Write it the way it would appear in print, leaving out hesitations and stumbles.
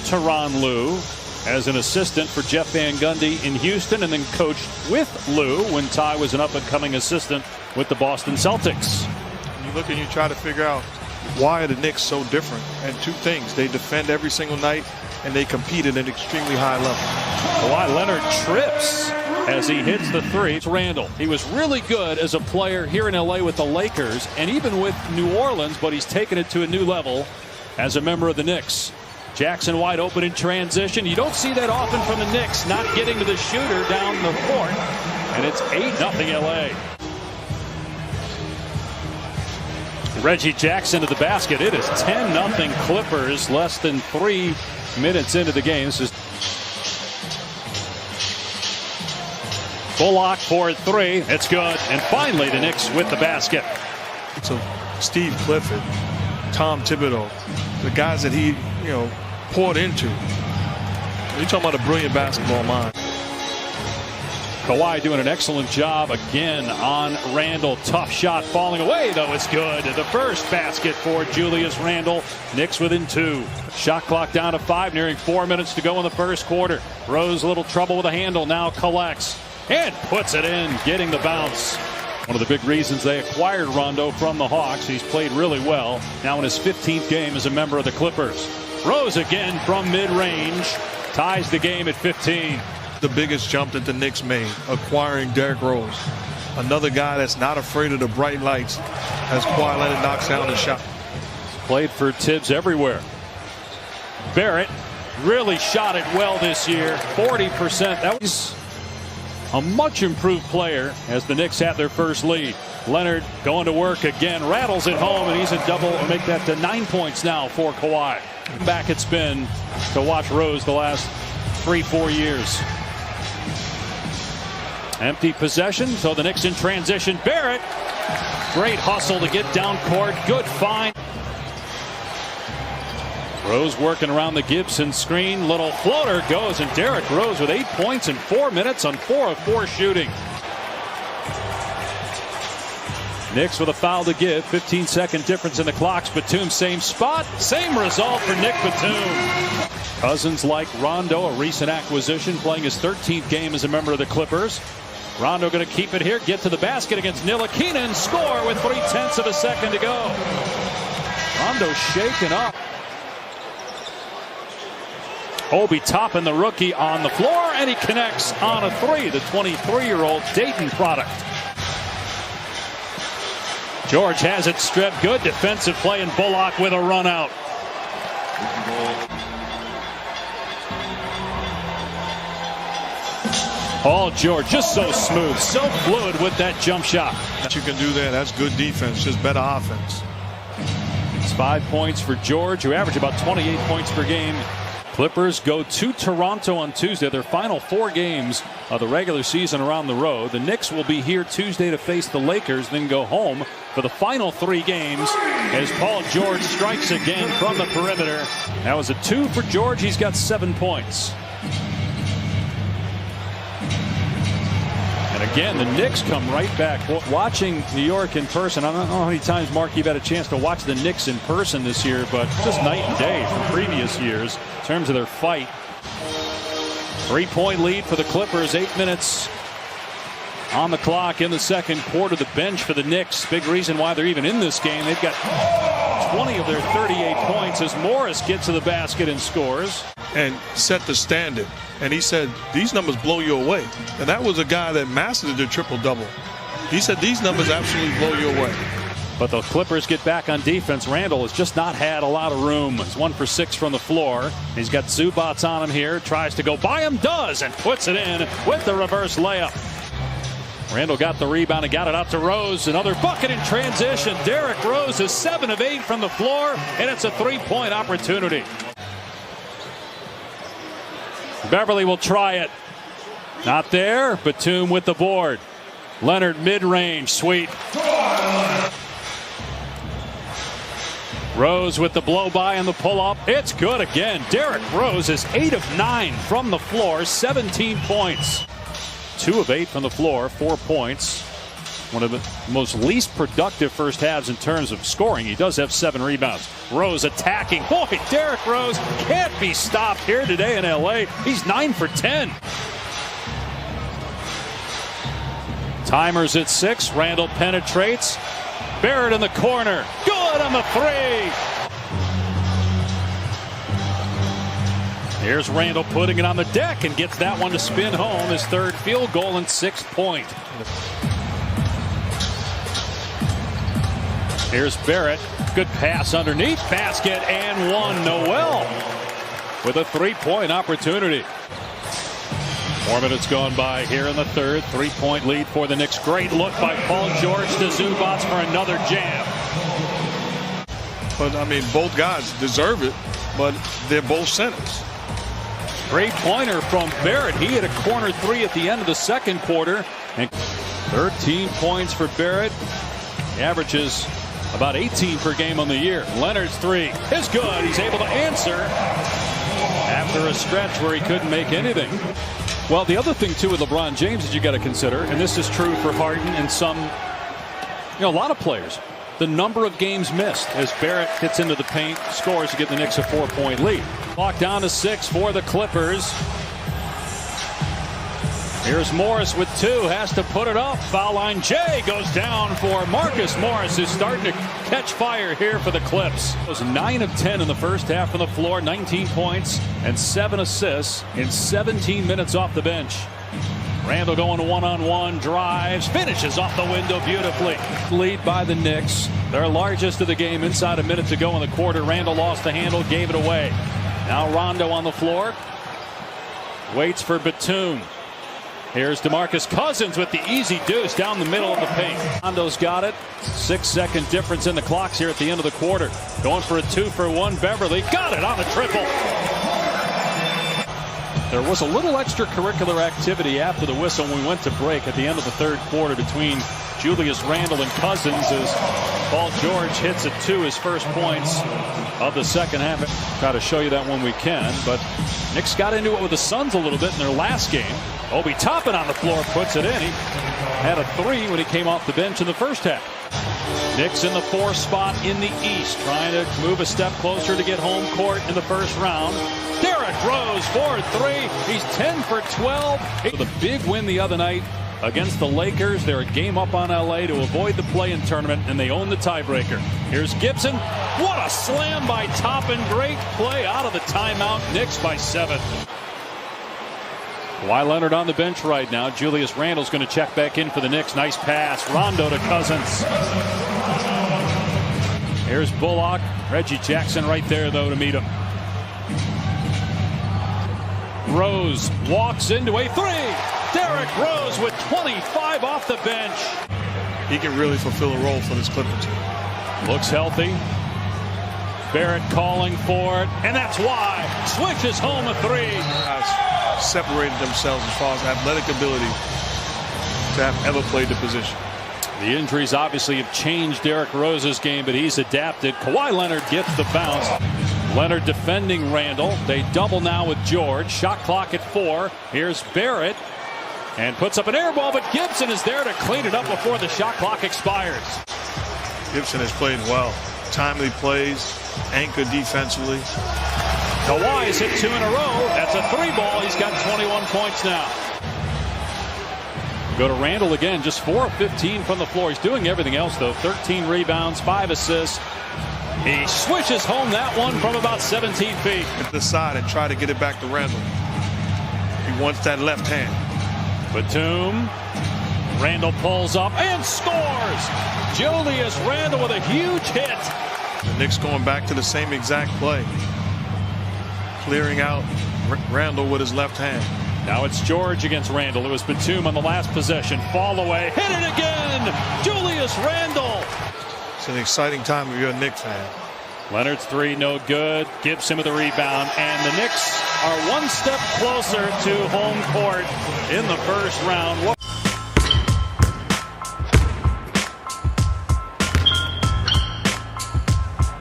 Tyronn Lue as an assistant for Jeff Van Gundy in Houston, and then coached with Lue when Ty was an up-and-coming assistant with the Boston Celtics. You look and you try to figure out why are the Knicks so different, and two things: they defend every single night and they compete at an extremely high level. Kawhi Leonard trips as he hits the three. It's Randall. He was really good as a player here in LA with the Lakers and even with New Orleans, but he's taken it to a new level as a member of the Knicks. Jackson wide open in transition. You don't see that often from the Knicks, not getting to the shooter down the court. And it's 8-0 LA. Reggie Jackson to the basket. It is 10-0 Clippers, less than 3 minutes into the game. This is Bullock for 3. It's good. And finally the Knicks with the basket. So Steve Clifford, Tom Thibodeau, the guys that he poured into. You're talking about a brilliant basketball mind. Kawhi doing an excellent job again on Randall. Tough shot falling away, though. It's good. The first basket for Julius Randle. Knicks within 2. Shot clock down to 5, nearing 4 minutes to go in the first quarter. Rose a little trouble with a handle, now collects and puts it in, getting the bounce. One of the big reasons they acquired Rondo from the Hawks. He's played really well. Now in his 15th game as a member of the Clippers. Rose again from mid-range. Ties the game at 15. The biggest jump that the Knicks made, acquiring Derrick Rose. Another guy that's not afraid of the bright lights as Kawhi Leonard knocks down the shot. Played for Tibbs everywhere. Barrett really shot it well this year. 40%. That was a much improved player as the Knicks had their first lead. Leonard going to work again, rattles it home, and he's a double, or make that to 9 points now for Kawhi. Back it's been to watch Rose the last 3-4 years. Empty possession, so the Knicks in transition. Barrett, great hustle to get down court. Good find. Rose working around the Gibson screen. Little floater goes, and Derrick Rose with 8 points in 4 minutes on 4 of 4 shooting. Knicks with a foul to give. 15-second difference in the clocks. Batum same spot, same result for Nick Batum. Cousins like Rondo, a recent acquisition, playing his 13th game as a member of the Clippers. Rondo going to keep it here, get to the basket against Ntilikina and score with 0.3 of a second to go. Rondo shaken up. Obi Toppin, the rookie, on the floor, and he connects on a 3. The 23-year-old Dayton product. George has it stripped. Good defensive play, and Bullock with a run out. Paul George just so smooth, so fluid with that jump shot. You can do that. That's good defense, just better offense. It's 5 points for George, who averaged about 28 points per game. Clippers go to Toronto on Tuesday, their final 4 games of the regular season are on the road. The Knicks will be here Tuesday to face the Lakers, then go home for the final 3 games as Paul George strikes again from the perimeter. That was a 2 for George. He's got 7 points. And again, the Knicks come right back. Watching New York in person, I don't know how many times, Mark, you've had a chance to watch the Knicks in person this year, but just night and day from previous years in terms of their fight. 3-point lead for the Clippers, 8 minutes on the clock in the second quarter. The bench for the Knicks, big reason why they're even in this game. They've got 20 of their 38 points as Morris gets to the basket and scores. And set the standard. And he said, these numbers blow you away. And that was a guy that mastered the triple-double. He said, these numbers absolutely blow you away. But the Clippers get back on defense. Randall has just not had a lot of room. He's 1 for 6 from the floor. He's got Zubats on him here. Tries to go by him, does, and puts it in with the reverse layup. Randall got the rebound and got it out to Rose. Another bucket in transition. Derrick Rose is 7 of 8 from the floor, and it's a 3-point opportunity. Beverly will try it. Not there. Batum with the board. Leonard mid-range. Sweet. Rose with the blow-by and the pull-up. It's good again. Derrick Rose is 8 of 9 from the floor. 17 points. 2 of 8 from the floor. 4 points. one of the most least productive first halves in terms of scoring. He does have 7 rebounds. Rose attacking. Boy, Derrick Rose can't be stopped here today in LA. He's 9 for 10. Timers at 6. Randall penetrates. Barrett in the corner. Good on the 3. Here's Randall putting it on the deck and gets that one to spin home. His 3rd field goal and 6th point. Here's Barrett. Good pass underneath. Basket and one. Noel with a 3-point opportunity. 4 minutes gone by here in the 3rd. 3-point lead for the Knicks. Great look by Paul George to Zubac for another jam. But, I mean, both guys deserve it, but they're both centers. Great pointer from Barrett. He hit a corner 3 at the end of the 2nd quarter. And 13 points for Barrett. He averages about 18 per game on the year. Leonard's 3 is good. He's able to answer after a stretch where he couldn't make anything. Well, the other thing, too, with LeBron James that you got to consider, and this is true for Harden and some, a lot of players, the number of games missed as Barrett hits into the paint, scores to give the Knicks a 4-point lead. Clock down to 6 for the Clippers. Here's Morris with 2, has to put it up. Foul line. Jay goes down for Marcus Morris, who's starting to catch fire here for the Clips. It was 9 of 10 in the first half on the floor, 19 points and 7 assists in 17 minutes off the bench. Randall going one-on-one, drives, finishes off the window beautifully. Lead by the Knicks, their largest of the game, inside a minute to go in the quarter. Randall lost the handle, gave it away. Now Rondo on the floor, waits for Batum. Here's DeMarcus Cousins with the easy deuce down the middle of the paint. Rondo's got it. 6-second difference in the clocks here at the end of the quarter. Going for a 2-for-1. Beverly got it on the triple. There was a little extracurricular activity after the whistle when we went to break at the end of the 3rd quarter between Julius Randle and Cousins as Paul George hits at 2, his first points of the 2nd half. Try to show you that when we can, but Knicks got into it with the Suns a little bit in their last game. Obi Toppin on the floor puts it in. He had a 3 when he came off the bench in the first half. Knicks in the 4th spot in the East, trying to move a step closer to get home court in the first round. Derrick Rose for 3. He's 10 for 12. With a big win the other night against the Lakers. They're a game up on LA to avoid the play-in tournament, and they own the tiebreaker. Here's Gibson. What a slam by Toppin. Great play out of the timeout. Knicks by 7. Kawhi Leonard on the bench right now. Julius Randle's going to check back in for the Knicks. Nice pass. Rondo to Cousins. Here's Bullock. Reggie Jackson right there, though, to meet him. Rose walks into a 3. Derrick Rose with 25 off the bench. He can really fulfill a role for this Clipper team. Looks healthy. Barrett calling for it, and that's why. Switches home a 3. Guys separated themselves as far as athletic ability to have ever played the position. The injuries obviously have changed Derrick Rose's game, but he's adapted. Kawhi Leonard gets the bounce. Leonard defending Randall. They double now with George. Shot clock at 4. Here's Barrett and puts up an air ball, but Gibson is there to clean it up before the shot clock expires. Gibson has played well. Timely plays, anchor defensively. Kawhi's hit 2 in a row. That's a 3 ball. He's got 21 points now. Go to Randall again, just 4 of 15 from the floor. He's doing everything else, though. 13 rebounds, 5 assists. He swishes home that one from about 17 feet. At the side and try to get it back to Randall. He wants that left hand. Batum. Randall pulls up and scores. Julius Randle with a huge hit. The Knicks going back to the same exact play. Clearing out Randall with his left hand. Now it's George against Randall. It was Batum on the last possession. Fall away. Hit it again. Julius Randle. It's an exciting time if you're a Knicks fan. Leonard's 3 no good. Gibson with the rebound. And the Knicks are one step closer to home court in the first round.